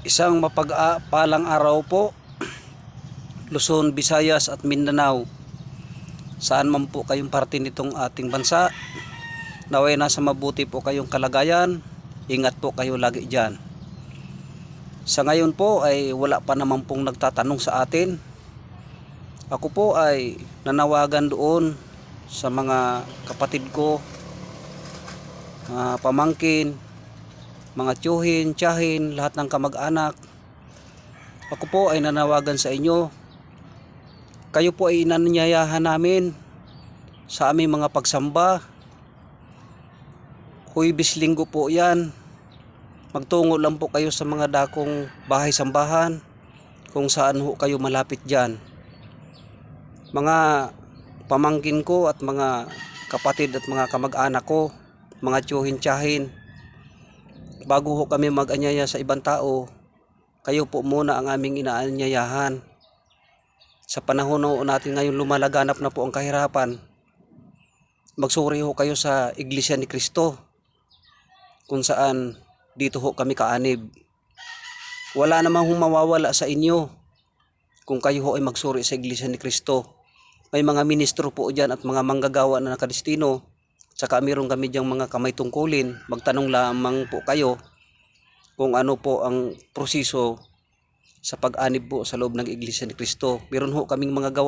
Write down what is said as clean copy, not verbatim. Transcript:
Isang mapagpalang araw po, Luzon, Visayas at Mindanao. Saan man po kayong parte nitong ating bansa, naway nasa mabuti po kayong kalagayan. Ingat po kayo lagi dyan. Sa ngayon po ay wala pa naman pong nagtatanong sa atin. Ako po ay nanawagan doon sa mga kapatid ko, pamangkin, mga tiyuhin, tiyahin, lahat ng kamag-anak. Ako po ay nanawagan sa inyo. Kayo po ay inanyayahan namin sa aming mga pagsamba. Huwebes, Linggo po yan. Magtungo lang po kayo sa mga dakong bahay-sambahan kung saan ho kayo malapit dyan. Mga pamangkin ko at mga kapatid at mga kamag-anak ko, mga tiyuhin-tiyahin, bago ho kami mag-anyaya sa ibang tao, kayo po muna ang aming inaanyayahan. Sa panahon natin ngayon lumalaganap na po ang kahirapan, magsuri ho kayo sa Iglesia ni Cristo, kung saan dito ho kami kaanib. Wala namang mawawala sa inyo kung kayo ho ay magsuri sa Iglesia ni Cristo. May mga ministro po dyan at mga manggagawa na nakadestino. Tsaka mayroon kami dyang mga kamay tungkulin. Magtanong lamang po kayo kung ano po ang proseso sa pag-anib po sa loob ng Iglesia ni Cristo. Meron ho kaming mga gawa